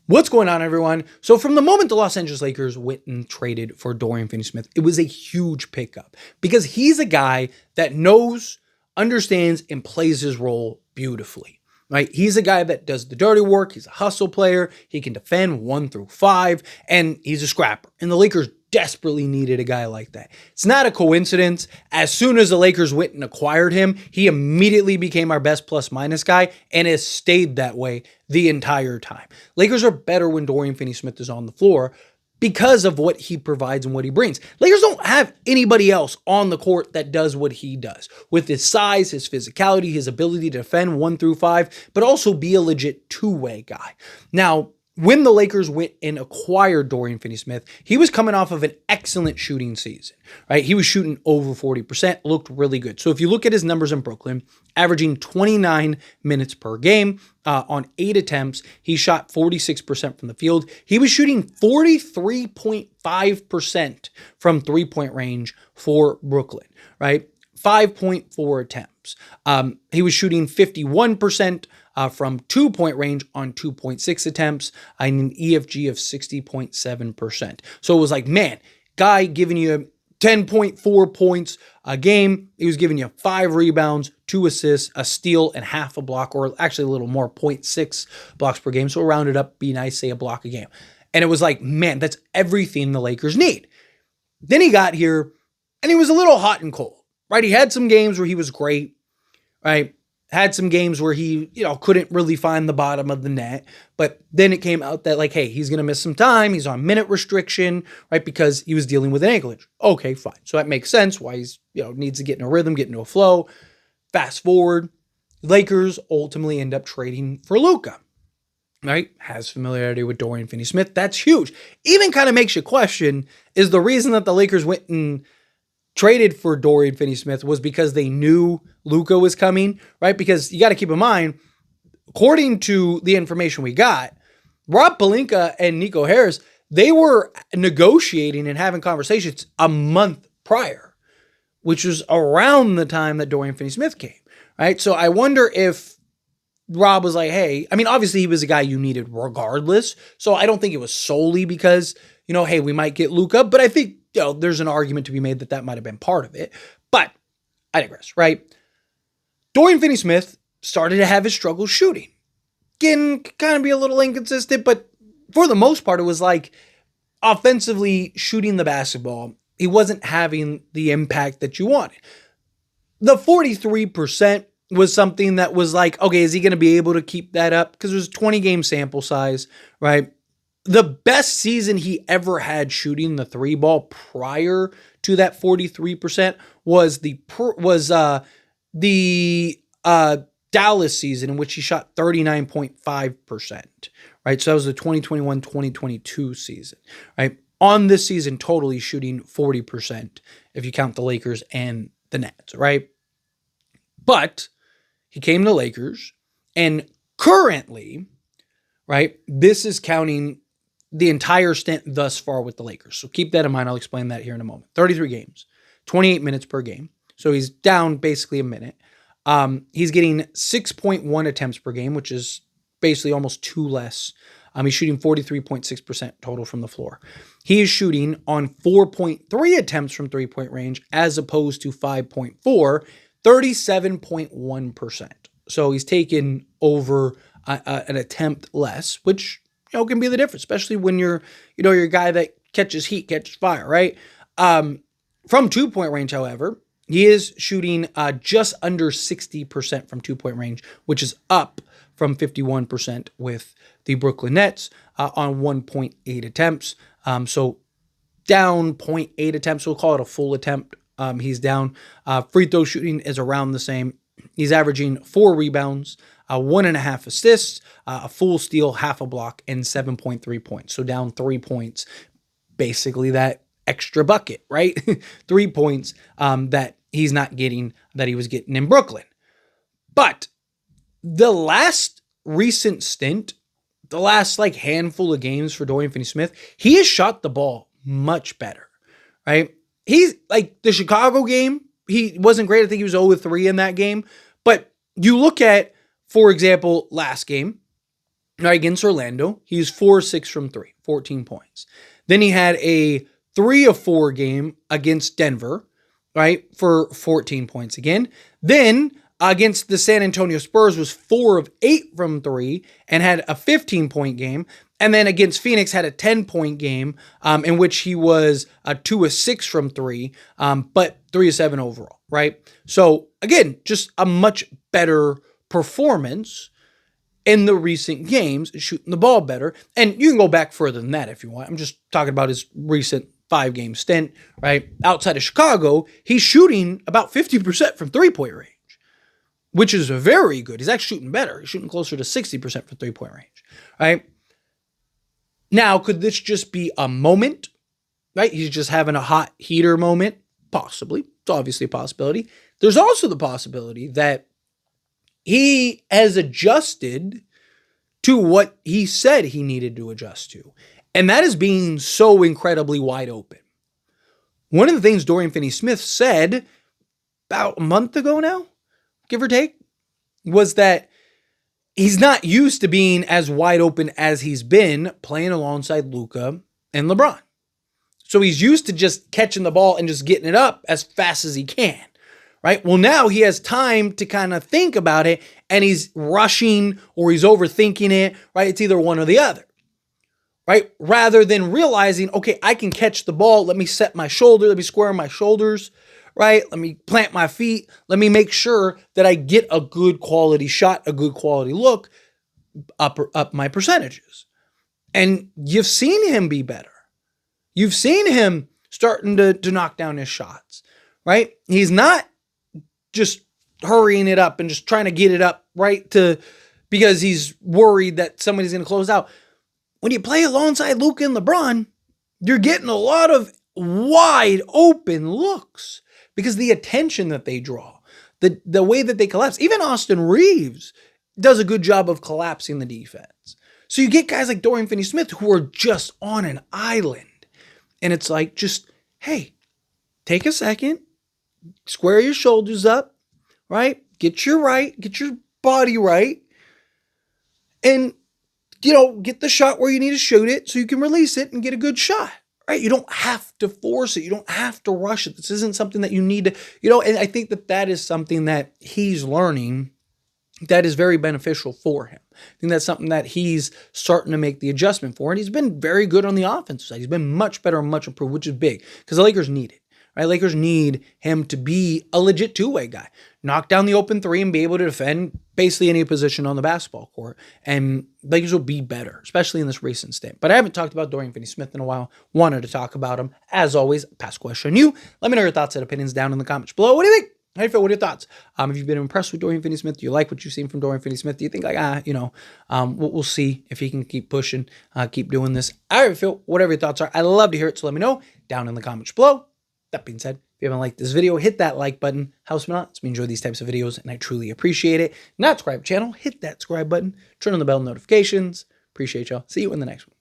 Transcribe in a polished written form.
What's going on, everyone? So from the moment the Los Angeles Lakers went and traded for Dorian Finney Smith, it was a huge pickup because he's a guy that knows, understands, and plays his role beautifully. Right? He's a guy that does the dirty work. He's a hustle player. He can defend 1 through 5, and he's a scrapper. And the Lakers desperately needed a guy like that. It's not a coincidence. As soon as the Lakers went and acquired him, he immediately became our best plus minus guy and has stayed that way the entire time. Lakers are better when Dorian Finney Smith is on the floor because of what he provides and what he brings. Lakers don't have anybody else on the court that does what he does with his size, his physicality, his ability to defend 1 through 5, but also be a legit two-way guy. Now, when the Lakers went and acquired Dorian Finney Smith, he was coming off of an excellent shooting season, right? He was shooting over 40%, looked really good. So if you look at his numbers in Brooklyn, averaging 29 minutes per game on 8 attempts, he shot 46% from the field. He was shooting 43.5% from three-point range for Brooklyn, right? 5.4 attempts. He was shooting 51% from 2-point range on 2.6 attempts and an EFG of 60.7%. So it was like, man, guy giving you 10.4 points a game. He was giving you 5 rebounds, 2 assists, a steal, and half a block, or actually a little more, 0.6 blocks per game. So round it up, be nice, say a block a game. And it was like, man, that's everything the Lakers need. Then he got here and he was a little hot and cold, right? He had some games where he was great, right? Had some games where he, couldn't really find the bottom of the net. But then it came out that, like, hey, he's going to miss some time. He's on minute restriction, right? Because he was dealing with an ankle injury. Okay, fine. So that makes sense why he's, needs to get in a rhythm, get into a flow. Fast forward, Lakers ultimately end up trading for Luka, right? Has familiarity with Dorian Finney Smith. That's huge. Even kind of makes you question, is the reason that the Lakers went and traded for Dorian Finney Smith was because they knew Luka was coming, right? Because you got to keep in mind, according to the information we got, Rob Pelinka and Nico Harris, they were negotiating and having conversations a month prior, which was around the time that Dorian Finney Smith came, right? So I wonder if Rob was like, hey, I mean, obviously he was a guy you needed regardless. So I don't think it was solely because, hey, we might get Luka, but I think, there's an argument to be made that that might have been part of it. But I digress, right? Dorian Finney Smith started to have his struggles shooting. Again, kind of be a little inconsistent, but for the most part, it was like offensively shooting the basketball, he wasn't having the impact that you wanted. The 43% was something that was like, okay, is he going to be able to keep that up? Because it was a 20-game sample size, right? The best season he ever had shooting the 3-ball prior to that 43% was the Dallas season, in which he shot 39.5%, right? So that was the 2021-2022 season, right? On this season, totally shooting 40% if you count the Lakers and the Nets, right? But he came to Lakers, and currently, right, this is counting the entire stint thus far with the Lakers. So keep that in mind. I'll explain that here in a moment. 33 games, 28 minutes per game. So he's down basically a minute. He's getting 6.1 attempts per game, which is basically almost 2 less. He's shooting 43.6% total from the floor. He is shooting on 4.3 attempts from 3-point range as opposed to 5.4, 37.1%. So he's taken over an attempt less, which can be the difference, especially when you're a guy that catches heat, catches fire, right? From 2-point range, however, he is shooting just under 60% from 2-point range, which is up from 51% with the Brooklyn Nets on 1.8 attempts. So down 0.8 attempts. We'll call it a full attempt. He's down. Free throw shooting is around the same. He's averaging 4 rebounds, 1.5 assists, a full steal, half a block, and 7.3 points. So down 3 points, basically that extra bucket, right? 3 points that he's not getting that he was getting in Brooklyn. But the last recent stint, the last handful of games for Dorian Finney-Smith, he has shot the ball much better, right? He's like the Chicago game, he wasn't great. I think he was 0-3 in that game. But you look at, for example, last game, right, against Orlando. He's 4-6 from 3, 14 points. Then he had a 3 of 4 game against Denver, right, for 14 points again. Then against the San Antonio Spurs was 4 of 8 from 3 and had a 15-point game. And then against Phoenix had a 10-point game in which he was 2 of 6 from 3, but 3 of 7 overall, right? So again, just a much better performance in the recent games, shooting the ball better. And you can go back further than that if you want. I'm just talking about his recent 5-game stint, right? Outside of Chicago, he's shooting about 50% from three-point range, which is very good. He's actually shooting better. He's shooting closer to 60% from three-point range, right? Now, could this just be a moment, right? He's just having a hot heater moment? Possibly. It's obviously a possibility. There's also the possibility that he has adjusted to what he said he needed to adjust to. And that is being so incredibly wide open. One of the things Dorian Finney Smith said about a month ago now, give or take, was that he's not used to being as wide open as he's been playing alongside Luka and LeBron. So he's used to just catching the ball and just getting it up as fast as he can, right? Well, now he has time to kind of think about it, and he's rushing or he's overthinking it, right? It's either one or the other, right? Rather than realizing, okay, I can catch the ball. Let me set my shoulder. Let me square my shoulders, right? Let me plant my feet. Let me make sure that I get a good quality shot, a good quality look, up my percentages. And you've seen him be better. You've seen him starting to knock down his shots, right? He's not just hurrying it up and just trying to get it up, right, because he's worried that somebody's going to close out. When you play alongside Luka and LeBron, you're getting a lot of wide open looks because the attention that they draw, the way that they collapse. Even Austin Reeves does a good job of collapsing the defense. So you get guys like Dorian Finney Smith who are just on an island. And it's like, just, hey, take a second, square your shoulders up, right? Get your body right. And, get the shot where you need to shoot it so you can release it and get a good shot, right? You don't have to force it. You don't have to rush it. This isn't something that you need to, and I think that is something that he's learning that is very beneficial for him. I think that's something that he's starting to make the adjustment for, and he's been very good on the offensive side. He's been much better and much improved, which is big because the Lakers need it, right? Lakers need him to be a legit two-way guy, knock down the open three and be able to defend basically any position on the basketball court, and Lakers will be better, especially in this recent stint. But I haven't talked about Dorian Finney Smith in a while. Wanted to talk about him. As always, pass question on you. Let me know your thoughts and opinions down in the comments below. What do you think? How do you feel? What are your thoughts? Have you been impressed with Dorian Finney Smith? Do you like what you've seen from Dorian Finney Smith? Do you think we'll see if he can keep pushing, keep doing this? How do you feel? Whatever your thoughts are, I'd love to hear it. So let me know down in the comments below. That being said, if you haven't liked this video, hit that like button. Helps me out. Lets me enjoy these types of videos, and I truly appreciate it. Not subscribe to the channel, hit that subscribe button. Turn on the bell notifications. Appreciate y'all. See you in the next one.